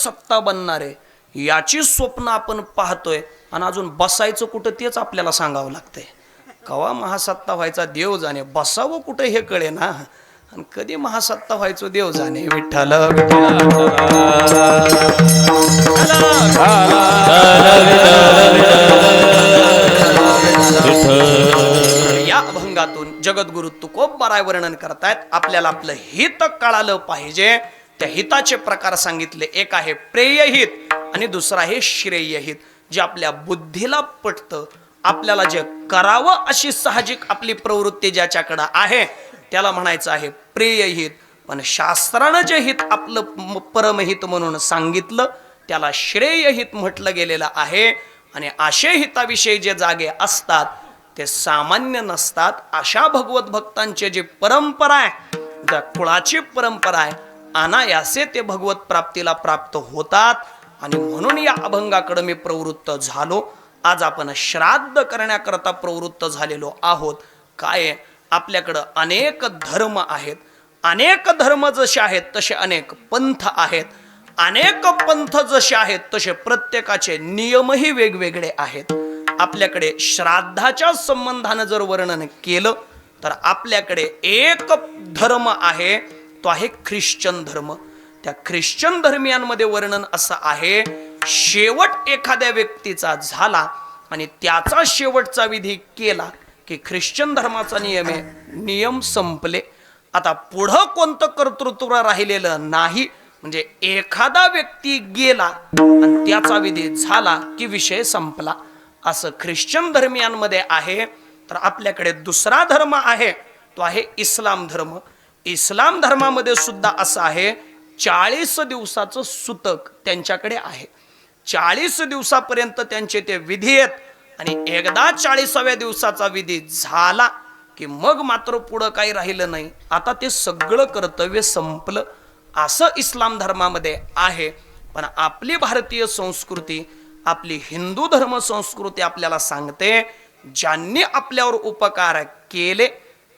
महासत्ता बनणार आहे याची स्वप्न आपण पाहतोय आणि अजून बसायचं कुठं तेच आपल्याला सांगावं लागतंय. कवा महासत्ता व्हायचा देव जाणे, बसावं कुठं हे कळे ना, आणि कधी महासत्ता व्हायचो देव जाणे. विठ्ठल या अभंगातून जगद्गुरु तुकोबाराय वर्णन करतायत. आपल्याला आपलं हित कळालं पाहिजे. त्या हिताचे प्रकार सांगितले. एक आहे प्रेयहित आणि दुसरा आहे श्रेयहित. जे आपल्या बुद्धीला पटतं, आपल्याला जे करावं अशी साहजिक आपली प्रवृत्ती ज्याच्याकडं आहे त्याला म्हणायचं आहे प्रेयहित. पण शास्त्रानं जे हित आपलं परमहित म्हणून सांगितलं त्याला श्रेयहित म्हटलं गेलेलं आहे. आणि असे हिताविषयी जे जागे असतात ते सामान्य नसतात. अशा भगवत भक्तांचे जे परंपरा आहे, ज्या कुळाची परंपरा आहे, अनायासे ते भगवत प्राप्तीला प्राप्त होतात. आणि म्हणून या अभंगाकडे मी प्रवृत्त झालो. आज आपण श्राद्ध करण्याकरता प्रवृत्त झालेलो आहोत. काय आपल्याकडं अनेक धर्म आहेत. अनेक धर्म जसे आहेत तसे अनेक पंथ आहेत. अनेक पंथ जसे आहेत तसे प्रत्येकाचे नियमही वेगवेगळे आहेत. आपल्याकडे श्राद्धाच्या संबंधानं जर वर्णन केलं तर आपल्याकडे एक धर्म आहे, तो आहे ख्रिश्चन धर्म. त्या ख्रिश्चन धर्मियांमध्ये वर्णन असं आहे, शेवट एखाद्या व्यक्तीचा झाला आणि त्याचा शेवटचा विधी केला की ख्रिश्चन धर्माचा नियम आहे, नियम संपले. आता पुढं कोणतं कर्तृत्व राहिलेलं नाही. म्हणजे एखादा व्यक्ती गेला आणि त्याचा विधी झाला की विषय संपला. असं ख्रिश्चन धर्मियांमध्ये आहे. तर आपल्याकडे दुसरा धर्म आहे, तो आहे इस्लाम धर्म. इस्लाम धर्मामध्ये सुद्धा असं आहे, 40 दिवसाचं सुतक त्यांच्याकडे आहे. 40 दिवसापर्यंत त्यांचे ते विधी आहेत. आणि एकदा 40व्या दिवसाचा विधी झाला की मग मात्र पुढं काही राहिलं नाही. आता ते सगळं कर्तव्य संपलं. असं इस्लाम धर्मामध्ये आहे. पण आपली भारतीय संस्कृती, आपली हिंदू धर्म संस्कृती आपल्याला सांगते, ज्यांनी आपल्यावर उपकार केले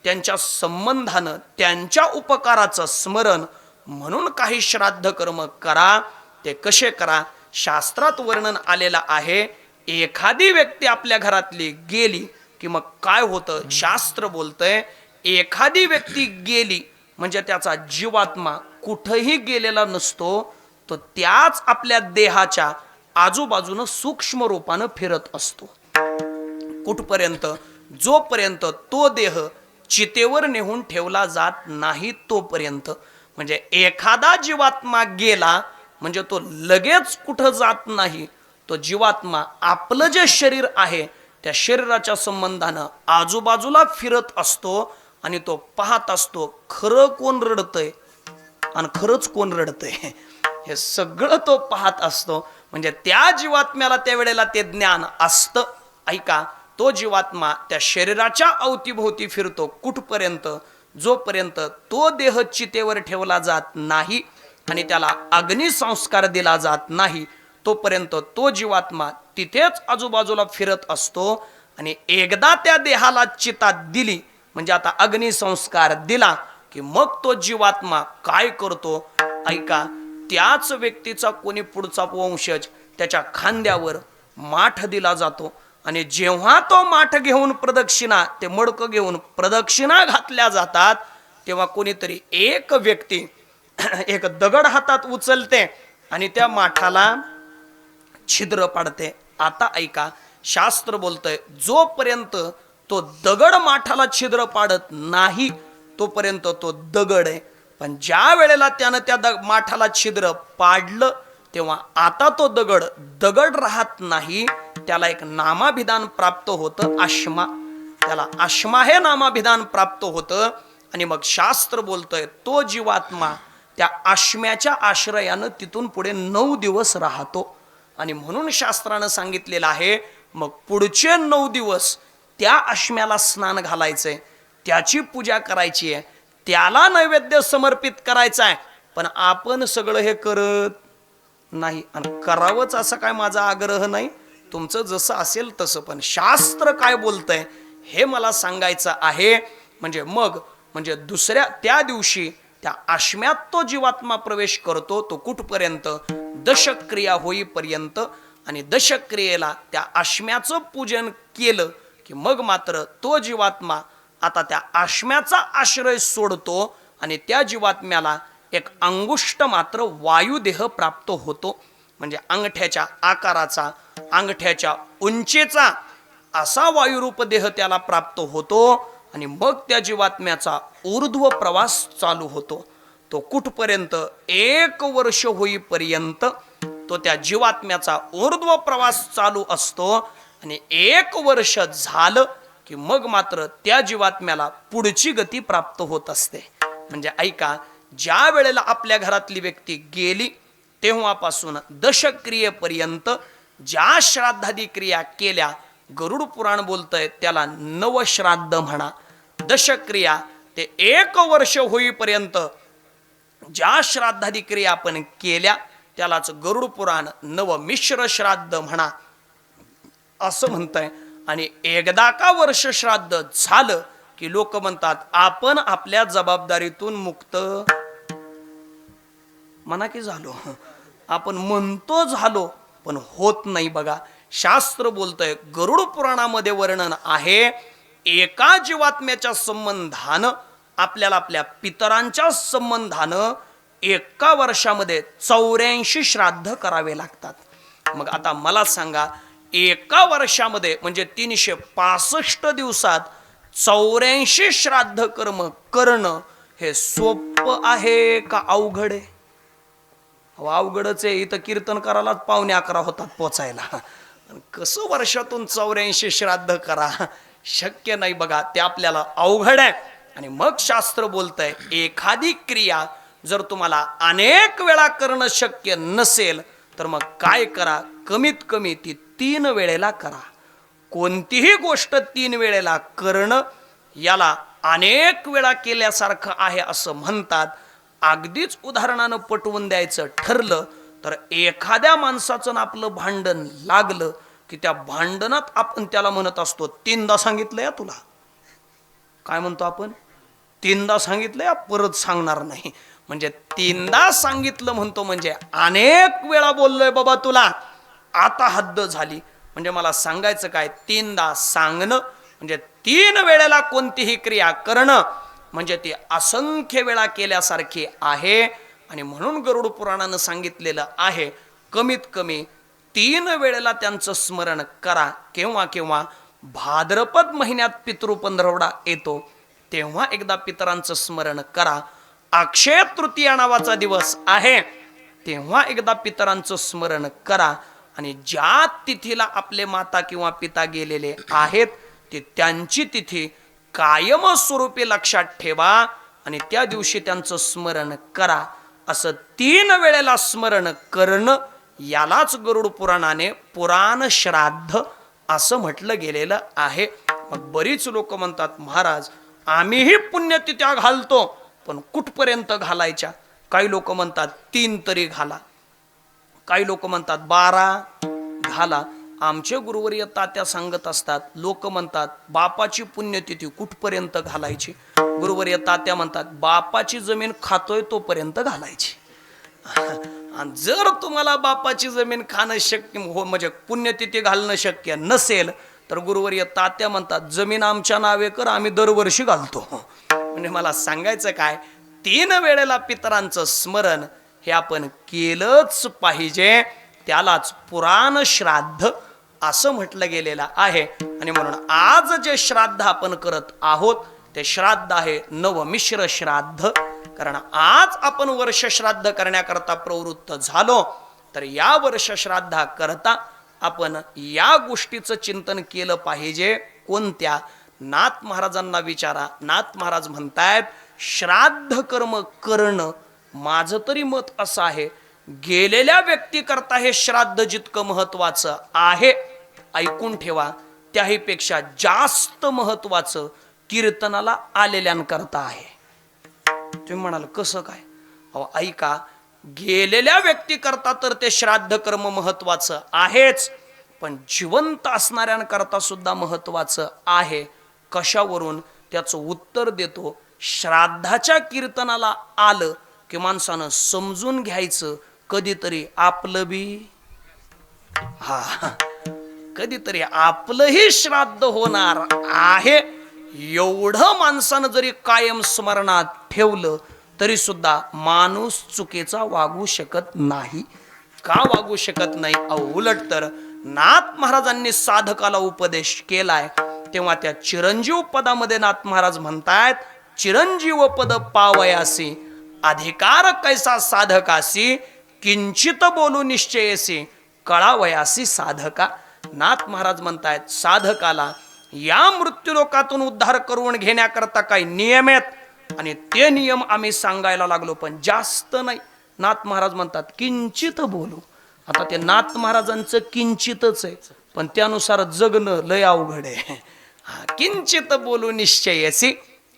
त्यांच्या संबंधानं त्यांच्या उपकाराचं स्मरण म्हणून काही श्राद्ध कर्म करा. ते कसे करा? शास्त्रात वर्णन आलेलं आहे. एखादी व्यक्ती आपल्या घरातली गेली की मग काय होतं? शास्त्र बोलतंय, एखादी व्यक्ती गेली म्हणजे त्याचा जीवात्मा कुठेही गेलेला नसतो. तो त्याच आपल्या देहाच्या आजूबाजूनं सूक्ष्म रूपानं फिरत असतो. कुठपर्यंत? जोपर्यंत तो देह चितेवर नेऊन ठेवला जात नाही तोपर्यंत. म्हणजे एखादा जीवात्मा गेला म्हणजे तो लगेच कुठं जात नाही. तो जीवात्मा आपलं जे शरीर आहे त्या शरीराच्या संबंधानं आजूबाजूला फिरत असतो आणि तो पाहत असतो खरं कोण रडतंय आणि खरंच कोण रडतंय हे सगळं तो पाहत असतो. म्हणजे त्या जीवात्म्याला त्यावेळेला ते ज्ञान असतं. ऐका, तो जीवात्मा त्या शरीराच्या अवतीभोवती फिरतो कुठपर्यंत? जोपर्यंत तो देह चितेवर ठेवला जात नाही आणि त्याला अग्निसंस्कार दिला जात नाही तोपर्यंत तो जीवात्मा तिथेच आजूबाजूला फिरत असतो. आणि एकदा त्या देहाला चिता दिली म्हणजे आता अग्निसंस्कार दिला की मग तो जीवात्मा काय करतो? ऐका, त्याच व्यक्तीचा कोणी पुढचा वंशज त्याच्या खांद्यावर माठ दिला जातो. आणि जेव्हा तो माठ घेऊन प्रदक्षिणा, ते मडकं घेऊन प्रदक्षिणा घातल्या जातात तेव्हा कोणीतरी एक व्यक्ती एक दगड हातात उचलते आणि त्या माठाला छिद्र पाडते. आता ऐका, शास्त्र बोलतंय जोपर्यंत तो दगड माठाला छिद्र पाडत नाही तोपर्यंत तो दगड आहे. पण ज्या वेळेला त्यानं त्या माठाला छिद्र पाडलं तेव्हा आता तो दगड राहत नाही. त्याला एक नामाभिधान प्राप्त होतं, आश्मा. त्याला आश्मा हे नामाभिधान प्राप्त होतं. आणि मग शास्त्र बोलतंय तो जीवात्मा त्या आश्म्याच्या आश्रयानं तिथून पुढे 9 दिवस राहतो. आणि म्हणून शास्त्रानं सांगितलेलं आहे मग पुढचे 9 दिवस त्या आश्म्याला स्नान घालायचंय, त्याची पूजा करायची आहे, त्याला नैवेद्य समर्पित करायचा आहे. पण आपण सगळं हे करत नाही. आणि करावंच असं काय माझा आग्रह नाही, तुमचं जसं असेल तसं. पण शास्त्र काय बोलतंय हे मला सांगायचं आहे. म्हणजे दुसऱ्या त्या दिवशी त्या आश्म्यात तो जीवात्मा प्रवेश करतो. तो कुठपर्यंत? दशक्रिया होईपर्यंत. आणि दशक्रियेला त्या आश्म्याचं पूजन केलं की मग मात्र तो जीवात्मा आता त्या आश्म्याचा आश्रय सोडतो आणि त्या जीवात्म्याला एक अंगुष्ठ मात्र वायुदेह प्राप्त होतो. म्हणजे अंगठ्याच्या आकाराचा, अंगठ्याच्या उंचीचा असा वायुरूप देह त्याला प्राप्त होतो. आणि मग त्या जीवात्म्याचा ऊर्ध्व प्रवास चालू होतो. तो कुठपर्यंत? 1 वर्ष होईपर्यंत तो त्या जीवात्म्याचा ऊर्ध्व प्रवास चालू असतो. आणि 1 वर्ष झालं की मग मात्र त्या जीवात्म्याला पुढची गती प्राप्त होत असते. म्हणजे ऐका, ज्या वेळेला आपल्या घरातली व्यक्ती गेली तेव्हापासून दशक्रियेपर्यंत ज्या श्राद्धादी क्रिया केल्या, गरुड पुराण बोलतंय त्याला नवश्राद्ध म्हणा. दशक्रिया ते 1 वर्ष होईपर्यंत ज्या श्राद्धादी क्रिया आपण केल्या त्यालाच गरुड पुराण नवमिश्र श्राद्ध म्हणा असं म्हणतंय. आणि एकदा का वर्ष श्राद्ध झालं की लोक म्हणतात आपण आपल्या जबाबदारीतून मुक्त म्हणा की झालो. आपण म्हणतो झालो पण होत नाही. बघा, शास्त्र बोलतंय, गरुड पुराणामध्ये वर्णन आहे, एका जीवात्म्याच्या संबंधानं आपल्याला आपल्या पितरांच्या संबंधानं 1 वर्षामध्ये 84 श्राद्ध करावे लागतात. मग आता मला सांगा, 1 वर्षामध्ये म्हणजे 365 दिवसात 84 श्राद्ध कर्म करणं हे सोपं आहे का अवघड आहे? अवघडच आहे. इथं कीर्तन करायला 11:45 होतात पोचायला. कसं वर्षातून 84 श्राद्ध करा? शक्य नाही. बघा, ते आपल्याला अवघड आहे. आणि मग शास्त्र बोलतंय, एखादी क्रिया जर तुम्हाला अनेक वेळा करणं शक्य नसेल तर मग काय करा? कमीत कमी ती 3 वेळेला करा. कोणतीही गोष्ट 3 वेळेला करणं याला अनेक वेळा केल्यासारखं आहे असं म्हणतात. अगदीच उदाहरणानं पटवून द्यायचं ठरलं तर एखाद्या माणसाचं आपलं भांडण लागलं की त्या भांडणात आपण त्याला म्हणत असतो 3दा सांगितलं या तुला. काय म्हणतो आपण? 3दा सांगितलं या, परत सांगणार नाही. म्हणजे 3दा सांगितलं म्हणतो म्हणजे अनेक वेळा बोललोय बाबा तुला, आता हद्द झाली. म्हणजे मला सांगायचं काय? 3दा सांगणं म्हणजे 3 वेळेला कोणतीही क्रिया करणं म्हणजे ती असंख्य वेळा केल्यासारखी आहे. आणि म्हणून गरुड पुराणानं सांगितलेलं आहे, कमीत कमी 3 वेळेला त्यांचं स्मरण करा. केव्हा केव्हा? भाद्रपद महिन्यात पितृपंधरवडा येतो तेव्हा एकदा पितरांचं स्मरण करा. अक्षय तृतीया नावाचा दिवस आहे तेव्हा एकदा पितरांचं स्मरण करा. आणि ज्या तिथीला आपले माता किंवा पिता गेलेले आहेत ते त्यांची तिथी कायम स्वरूपी लक्षात ठेवा आणि त्या दिवशी त्यांचं स्मरण करा. असं 3 वेळेला स्मरण करणं यालाच गरुड पुराणाने पुराण श्राद्ध असं म्हटलं गेलेलं आहे. मग बरीच लोक म्हणतात, महाराज आम्हीही पुण्यतिथ्या घालतो पण कुठपर्यंत घालायच्या? काही लोक म्हणतात 3 तरी घाला, काही लोक म्हणतात 12 घाला. आमचे गुरुवर्य तात्या सांगत असतात, लोक म्हणतात बापाची पुण्यतिथी कुठपर्यंत घालायची? गुरुवर्य तात्या म्हणतात बापाची जमीन खातोय तोपर्यंत घालायची. आणि जर तुम्हाला बापाची जमीन खाणं शक्य म्हणजे पुण्यतिथी घालणं शक्य नसेल तर गुरुवर्य तात्या म्हणतात जमीन आमच्या नावे कर, आम्ही दरवर्षी घालतो. म्हणजे मला सांगायचं काय, 3 वेळेला पितरांचं स्मरण हे आपण केलंच पाहिजे. त्यालाच पुराण श्राद्ध असं म्हटलं गेलेलं आहे. आणि म्हणून आज जे श्राद्ध आपण करत आहोत ते श्राद्ध आहे नवमिश्र श्राद्ध. कारण आज आपण वर्ष श्राद्ध करण्याकरता प्रवृत्त झालो तर या वर्ष श्राद्धा करता आपण या गोष्टीचं चिंतन केलं पाहिजे. कोणत्या? नाथ महाराजांना विचारा. नाथ महाराज म्हणतायत श्राद्ध कर्म करणं, माझं तरी मत असं आहे, गेलेल्या व्यक्ती करता हे श्राद्ध जितकं महत्वाचं आहे, ऐकून ठेवा, त्याही पेक्षा जास्त महत्वाचं कीर्तनाला आलेल्यांकरता आहे. तुम्ही म्हणाल कसं काय? अहो ऐका, गेलेल्या व्यक्ती करता तर ते श्राद्ध कर्म महत्वाचं आहेच, पण जिवंत असणाऱ्यांकरता सुद्धा महत्वाचं आहे. कशावरून? त्याचं उत्तर देतो. श्राद्धाच्या कीर्तनाला आलं की माणसानं समजून घ्यायचं कधीतरी आपलं बी कधीतरी आपलंही श्राद्ध होणार आहे, एवढं माणसानं जरी कायम स्मरणात ठेवलं तरी सुद्धा माणूस चुकीचा वागू शकत नाही. का वागू शकत नाही? उलट तर नाथ महाराजांनी साधकाला उपदेश केलाय तेव्हा त्या चिरंजीव पदामध्ये नाथ महाराज म्हणतायत, चिरंजीव पद पावयासी अधिकार कैसा साधकासी किंचित बोलू निश्चयसी कळावयासी साधका. नाथ महाराज म्हणतायत साधकाला या मृत्यूलोकातून उद्धार करून घेण्याकरता काही नियम आहेत आणि ते नियम आम्ही सांगायला लागलो पण जास्त नाही. नाथ महाराज म्हणतात किंचित बोलू. आता ते नाथ महाराजांचं किंचितच आहे पण त्यानुसार जगणं लय अवघड आहे. किंचित बोलू निश्चयसी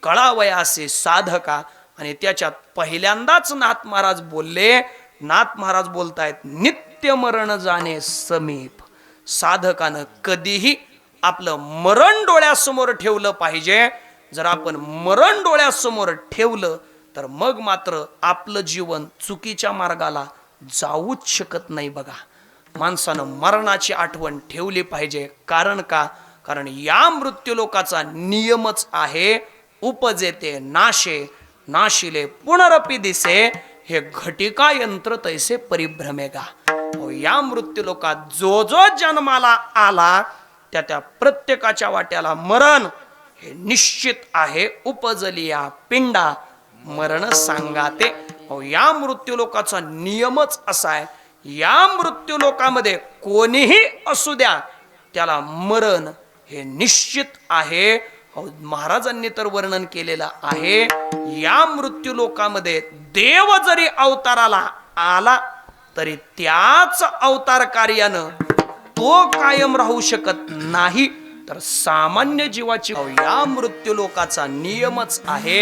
कळावयासी साधका. आणि त्याच्यात पहिल्यांदाच नाथ महाराज बोलले, नाथ महाराज बोलतायत नित्य मरण जाणे समीप. साधकानं कधीही आपलं मरण डोळ्यासमोर ठेवलं पाहिजे. जर आपण मरण डोळ्यासमोर ठेवलं तर मग मात्र आपलं जीवन चुकीच्या मार्गाला जाऊच शकत नाही. बघा, माणसानं मरणाची आठवण ठेवली पाहिजे. कारण का? कारण या मृत्यूलोकाचा नियमच आहे उपजेते नाशे नाशिले पुनरपि दिसे हे घटिका यंत्र तैसे परिभ्रमेगा. या मृत्यूलोकात जो जो जन्माला आला त्या त्या प्रत्येकाच्या वाट्याला मरण हे निश्चित आहे. उपजलिया पिंडा मरण सांगाते. या मृत्यूलोकाचा नियमच असा आहे. या मृत्यूलोकामध्ये कोणीही असू द्या त्याला मरण हे निश्चित आहे. महाराजांनी तर वर्णन केलेलं आहे, या मृत्यूलोकामध्ये देव जरी अवताराला आला तरी त्याच अवतार कार्यानं तो कायम राहू शकत नाही. तर सामान्य जीवाची या मृत्यूलोकाचा नियमच आहे.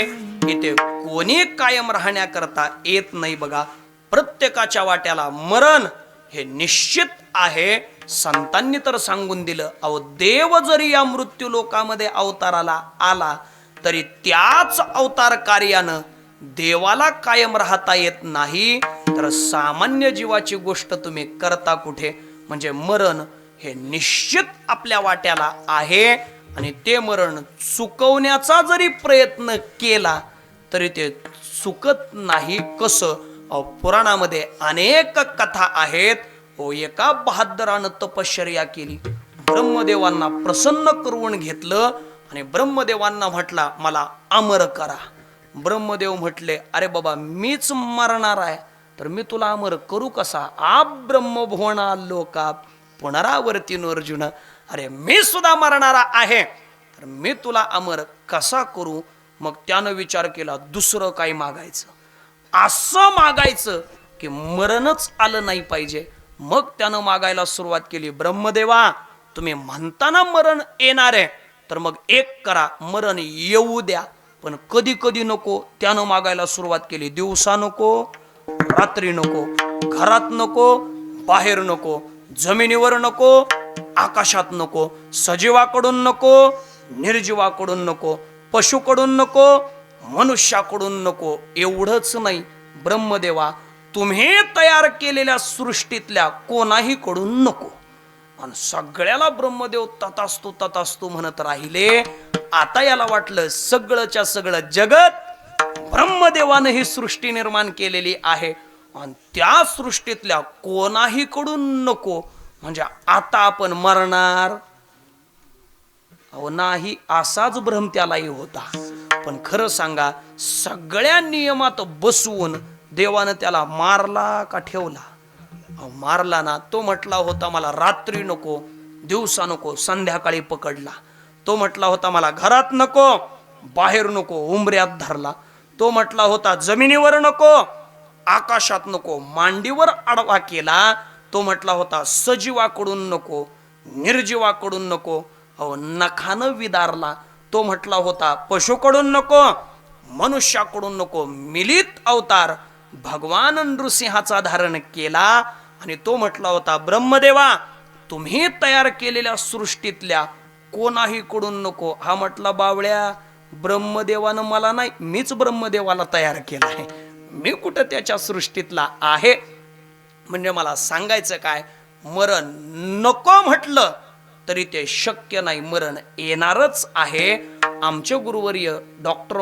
इथे कोणी कायम राहण्याकरता येत नाही. बघा, प्रत्येकाच्या वाट्याला मरण हे निश्चित आहे. संतांनी तर सांगून दिलं, देव जरी या मृत्यूलोकामध्ये अवताराला आला तरी त्याच अवतार कार्यानं देवाला कायम राहता येत नाही. तर सामान्य जीवाची गोष्ट तुम्ही करता कुठे? म्हणजे मरण हे निश्चित आपल्या वाट्याला आहे आणि ते मरण चुकवण्याचा जरी प्रयत्न केला तरी ते चुकत नाही. कसं? पुराणामध्ये अनेक कथा आहेत. एका बहादरानं तपश्चर्या केली, ब्रह्मदेवांना प्रसन्न करून घेतलं आणि ब्रह्मदेवांना म्हटला मला अमर करा. ब्रह्मदेव म्हटले अरे बाबा मीच मरणार आहे तर मी तुला अमर करू कसा? आप ब्रह्मभुवना लोका पुनरावर्तीन अर्जुन. अरे मी सुद्धा मरणारा आहे तर मी तुला अमर कसा करू? मग त्यानं विचार केला दुसरं काय मागायचं, असं मागायचं की मरणच आलं नाही पाहिजे. मग त्यानं मागायला सुरुवात केली, ब्रह्मदेवा तुम्ही म्हणताना मरण येणार आहे तर मग एक करा, मरण येऊ द्या पण कधी कधी नको. त्यानं मागायला सुरुवात केली, दिवसा नको, रात्री नको, घरात नको, बाहेर नको, जमिनीवर नको, आकाशात नको, सजीवाकडून नको, निर्जीवाकडून नको, पशुकडून नको, मनुष्याकडून नको. एवढंच नाही, ब्रह्मदेवा तुम्ही तयार केलेल्या सृष्टीतल्या कोणाही कडून नको. आणि सगळ्याला ब्रह्मदेव तथास्तु तथास्तु म्हणत राहिले. आता याला वाटलं सगळंच्या सगळं जगत ब्रह्मदेवानं ही सृष्टी निर्माण केलेली आहे आणि त्या सृष्टीतल्या कोणाही कडून नको म्हणजे आता आपण मरणार नाही, असाच भ्रम त्यालाही होता. पण खरं सांगा, सगळ्या नियमात बसवून देवानं त्याला मारला का ठेवला? मारला ना. तो म्हटला होता मला रात्री नको, दिवसा नको, संध्याकाळी पकडला. तो म्हटला होता मला घरात नको, बाहेर नको, उंबऱ्यात धरला. तो म्हटला होता जमिनीवर नको, आकाशात नको, मांडीवर आडवा केला. तो म्हटला होता सजीवाकडून नको, निर्जीवाकडून नको, नखानं विदारला. तो म्हटला होता पशुकडून नको, मनुष्याकडून नको. मिलित अवतार भगवान नृसिंहाचा धारण केला आणि तो म्हटला होता ब्रह्मदेवा तुम्ही तयार केलेल्या सृष्टीतल्या कोणाही कडून नको. हा म्हटला बावळ्या ब्रह्मदेवानं मला नाही, मीच ब्रह्मदेवाला तयार केला आहे, मी कुठं त्याच्या सृष्टीतला आहे. म्हणजे मला सांगायचं काय, मरण नको म्हटलं तरी ते शक्य नाही, मरण येणारच आहे. आमचे गुरुवर्य डॉक्टर